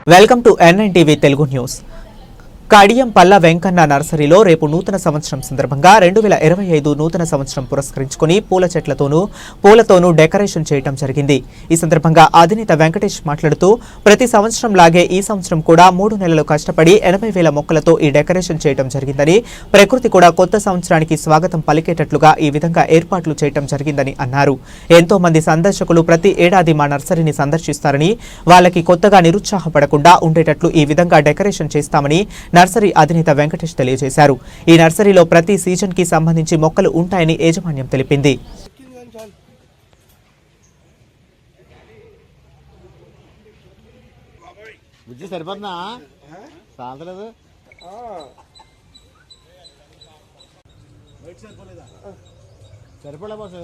Welcome to NNTV Telugu news. Kadiyam Palla Venkanna నర్సరీలో రేపు నూతన సంవత్సరం సందర్భంగా 2025 నూతన సంవత్సరం పురస్కరించుకుని పూల చెట్లతోనూ పూలతోనూ డెకరేషన్ చేయడం జరిగింది. ఈ సందర్భంగా అధినేత వెంకటేష్ మాట్లాడుతూ ప్రతి సంవత్సరం లాగే ఈ సంవత్సరం కూడా 3 నెలలు కష్టపడి 80,000 మొక్కలతో ఈ డెకరేషన్ చేయడం జరిగిందని, ప్రకృతి కూడా కొత్త సంవత్సరానికి స్వాగతం పలికేటట్లుగా ఈ విధంగా ఏర్పాట్లు చేయడం జరిగిందని అన్నారు. ఎంతో మంది సందర్శకులు ప్రతి ఏడాది మా నర్సరీని సందర్శిస్తారని, వాళ్ళకి కొత్తగా నిరుత్సాహపడకుండా ఉండేటట్లు ఈ విధంగా డెకరేషన్ చేస్తామని నర్సరీ అధినేత వెంకటేష్ తెలియజేశారు. ఈ నర్సరీలో ప్రతి సీజన్ కి సంబంధించి మొక్కలు ఉంటాయని యాజమాన్యం తెలిపింది. సరిపడా బాస్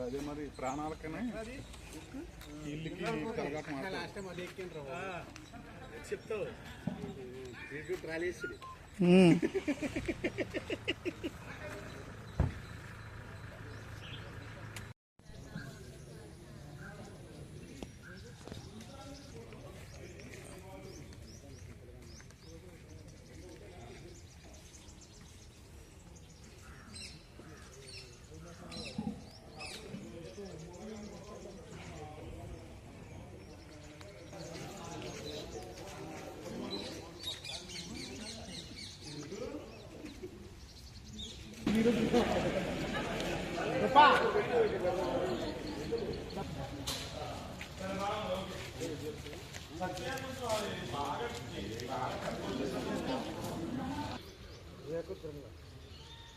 అదే మరి ప్రాణాలకనే ఇల్లుకి చెప్తావు ట్రాలేసి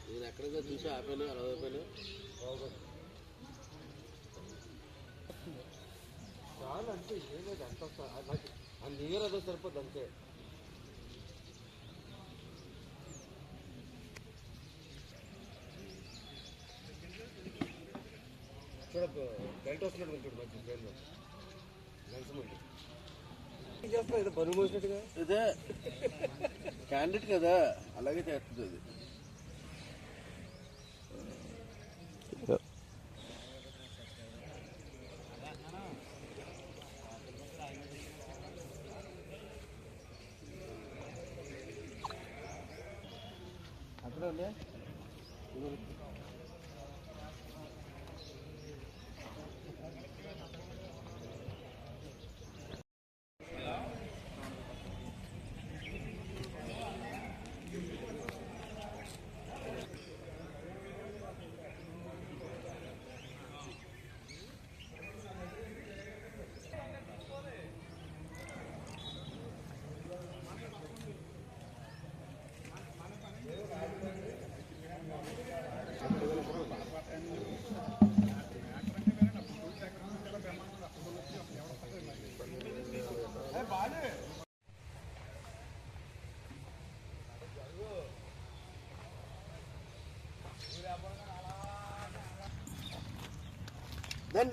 నేను ఎక్కడిగా చూసి ఆపాను 60 రూపాయలు చాలా అంటే ఏలేదు అంత ఆ నీరు అదో సరిపోద్ది అంతే. చూడకు బయట వస్తున్నాడు ఉంటాడు మంచి ట్రైన్లో గంటమంది చేస్తా ఏదో పని మోసినట్టుగా ఇదే క్యాండిడేట్ కదా అలాగే చేస్తుంది అది. అక్కడ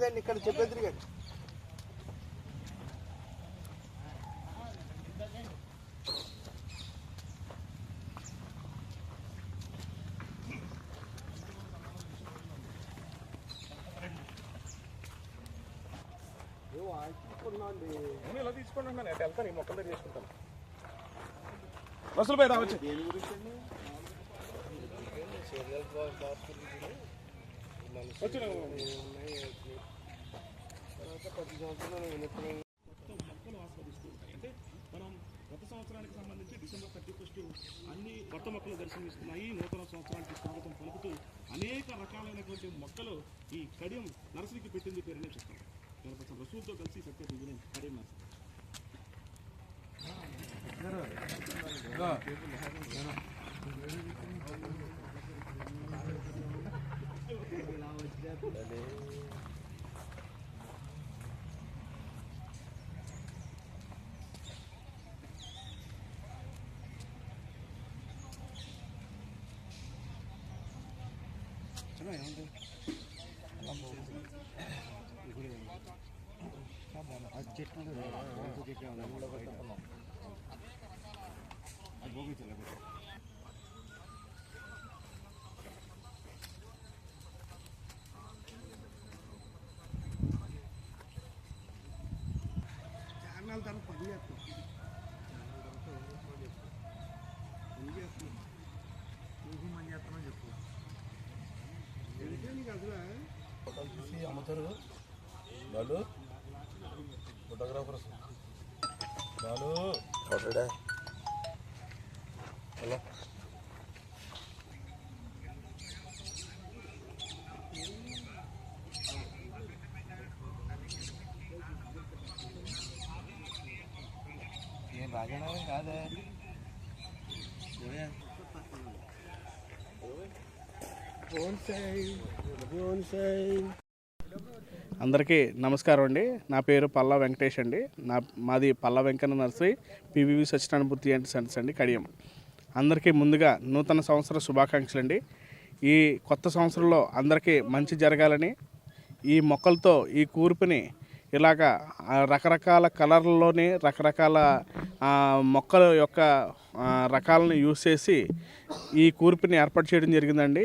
దాన్ని ఇక్కడ చెప్పేద్దరు కానీ ఇలా తీసుకోండి అన్నాను. అటు వెళ్తాను, ఈ మొక్కల దగ్గర తీసుకుంటాను. వసూలు పోయి రావచ్చు. దేని గురించి వచ్చిన ప్రతి సంవత్సరం మొక్కలు ఆస్వాదిస్తూ ఉంటాయి. అంటే మనం కొత్త సంవత్సరానికి సంబంధించి December 31 అన్ని కొత్త మొక్కలు దర్శనమిస్తున్నాయి. నూతన సంవత్సరానికి స్వాగతం పలుకుతూ అనేక రకాలైనటువంటి మొక్కలు ఈ కడియం నర్సరీకి పెట్టింది పేరునే చెప్తారు. రసూల్తో కలిసి సత్య కడియం నర్సరీ అమ్ముతారు వాళ్ళు ఫోటోగ్రాఫర్స్ వాళ్ళు హలో ఏం బాగా కాదే అందరికీ నమస్కారం అండి. నా పేరు పల్లా వెంకటేష్ అండి. మాది Palla Venkanna nursery PVV Satyanarayana Murthy and Sons అండి, కడియం. అందరికీ ముందుగా నూతన సంవత్సర శుభాకాంక్షలు అండి. ఈ కొత్త సంవత్సరంలో అందరికీ మంచి జరగాలని ఈ మొక్కలతో ఈ కూర్పుని ఇలాగా రకరకాల కలర్లలోని రకరకాల మొక్కల యొక్క రకాలను యూస్ చేసి ఈ కూర్పుని ఏర్పాటు చేయడం జరిగిందండి.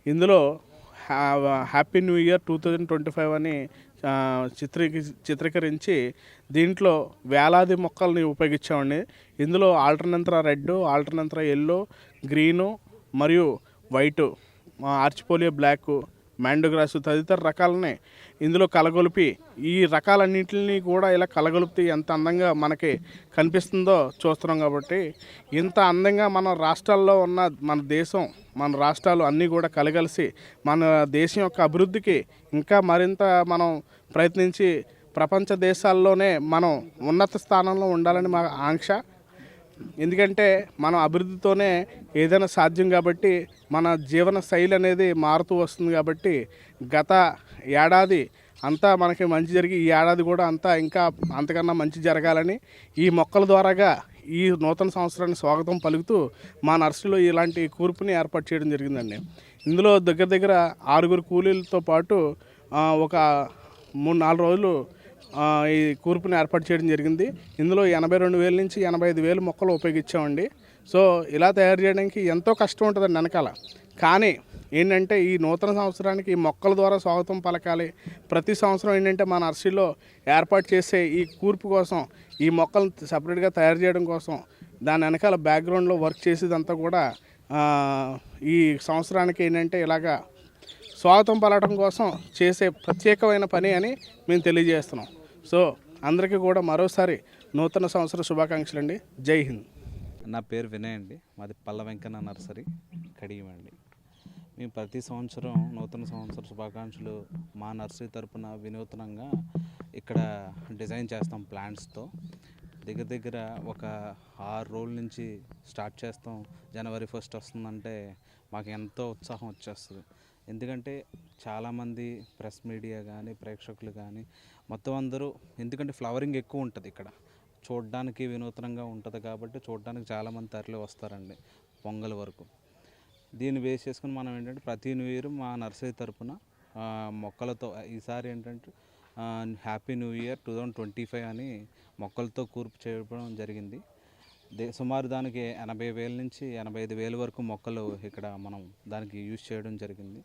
ఇందులో హ్యాపీ న్యూ ఇయర్ 2025 అని చిత్రీకరించి దీంట్లో వేలాది మొక్కల్ని ఉపయోగించామండి. ఇందులో ఆల్టర్నంత్రా రెడ్, ఆల్టర్నంత్రా ఎల్లో, గ్రీను మరియు వైటు, ఆర్చిపోలియో బ్లాక్, మ్యాండోగ్రాస్ తదితర రకాలని ఇందులో కలగొలిపి ఈ రకాలన్నింటినీ కూడా ఇలా కలగొలిపి ఎంత అందంగా మనకి కనిపిస్తుందో చూస్తున్నాం. కాబట్టి ఇంత అందంగా మన రాష్ట్రాల్లో ఉన్న మన రాష్ట్రాలు అన్నీ కూడా కలగలిసి మన దేశం యొక్క అభివృద్ధికి ఇంకా మరింత మనం ప్రయత్నించి ప్రపంచ దేశాల్లోనే మనం ఉన్నత స్థానంలో ఉండాలని మా ఆంక్ష. ఎందుకంటే మనం అభివృద్ధితోనే ఏదైనా సాధ్యం కాబట్టి మన జీవన శైలి అనేది మారుతూ వస్తుంది. కాబట్టి గత ఏడాది అంతా మనకి మంచి జరిగి ఈ ఏడాది కూడా ఇంకా అంతకన్నా మంచి జరగాలని ఈ మొక్కల ద్వారాగా ఈ నూతన సంవత్సరాన్ని స్వాగతం పలుకుతూ మా నర్సరీలో ఇలాంటి కూర్పుని ఏర్పాటు చేయడం జరిగిందండి. ఇందులో దగ్గర 6 కూలీలతో పాటు ఒక 3-4 రోజులు ఈ కూర్పుని ఏర్పాటు చేయడం జరిగింది. ఇందులో 82,000 నుంచి 85,000 మొక్కలు ఉపయోగించామండి. సో ఇలా తయారు చేయడానికి ఎంతో కష్టం ఉంటుందండి వెనకాల. కానీ ఏంటంటే ఈ నూతన సంవత్సరానికి ఈ మొక్కల ద్వారా స్వాగతం పలకాలి. ప్రతి సంవత్సరం ఏంటంటే మా నర్సరీలో ఏర్పాటు చేసే ఈ కూర్పు కోసం ఈ మొక్కలను సపరేట్గా తయారు చేయడం కోసం దాని వెనకాల బ్యాక్గ్రౌండ్లో వర్క్ చేసేదంతా కూడా ఈ సంవత్సరానికి ఏంటంటే ఇలాగా స్వాగతం పలకడం కోసం చేసే ప్రత్యేకమైన పని అని మేము తెలియజేస్తున్నాం. సో అందరికీ కూడా మరోసారి నూతన సంవత్సర శుభాకాంక్షలు అండి. జై హింద్. నా పేరు వినయ్ అండి. మాది పల్ల వెంకన్న నర్సరీ, కడియం అండి. మేము ప్రతి సంవత్సరం నూతన సంవత్సర శుభాకాంక్షలు మా నర్సరీ తరపున వినూతనంగా ఇక్కడ డిజైన్ చేస్తాం ప్లాంట్స్తో. దగ్గర ఒక 6 రోజుల నుంచి స్టార్ట్ చేస్తాం. జనవరి 1 వస్తుందంటే మాకు ఎంతో ఉత్సాహం వచ్చేస్తుంది. ఎందుకంటే చాలామంది ప్రెస్ మీడియా కానీ ప్రేక్షకులు కానీ మొత్తం అందరూ, ఎందుకంటే ఫ్లవరింగ్ ఎక్కువ ఉంటుంది ఇక్కడ, చూడడానికి వినూత్నంగా ఉంటుంది కాబట్టి చూడడానికి చాలామంది తరలి వస్తారండి పొంగల్ వరకు. దీన్ని బేస్ చేసుకుని మనం ఏంటంటే ప్రతి న్యూ ఇయర్ మా నర్సరీ తరపున మొక్కలతో, ఈసారి ఏంటంటే హ్యాపీ న్యూ ఇయర్ 2025 అని మొక్కలతో కూర్పు చేయడం జరిగింది. సుమారు దానికి 80,000 నుంచి 85,000 వరకు మొక్కలు ఇక్కడ మనం దానికి యూజ్ చేయడం జరిగింది.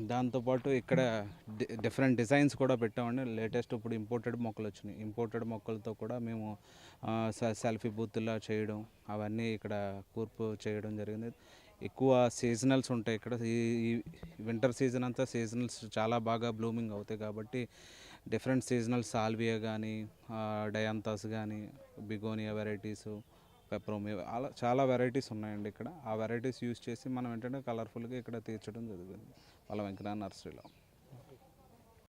దాంతోపాటు ఇక్కడ డిఫరెంట్ డిజైన్స్ కూడా పెట్టామండి. లేటెస్ట్ ఇప్పుడు ఇంపోర్టెడ్ మొక్కలు వచ్చినాయి. ఇంపోర్టెడ్ మొక్కలతో కూడా మేము సెల్ఫీ బూత్లా చేయడం, అవన్నీ ఇక్కడ కూర్పు చేయడం జరిగింది. ఎక్కువ సీజనల్స్ ఉంటాయి ఇక్కడ. ఈ వింటర్ సీజన్ అంతా సీజనల్స్ చాలా బాగా బ్లూమింగ్ అవుతాయి కాబట్టి డిఫరెంట్ సీజనల్ సాల్వియా కానీ, డయాంతాస్ కానీ, బిగోనియా వెరైటీసు, పెప్రోమి, అలా చాలా వెరైటీస్ ఉన్నాయండి ఇక్కడ. ఆ వెరైటీస్ యూజ్ చేసి మనం ఏంటంటే కలర్ఫుల్గా ఇక్కడ తీర్చడం జరుగుతుంది వాళ్ళ వెంకన్న నర్సరీలో.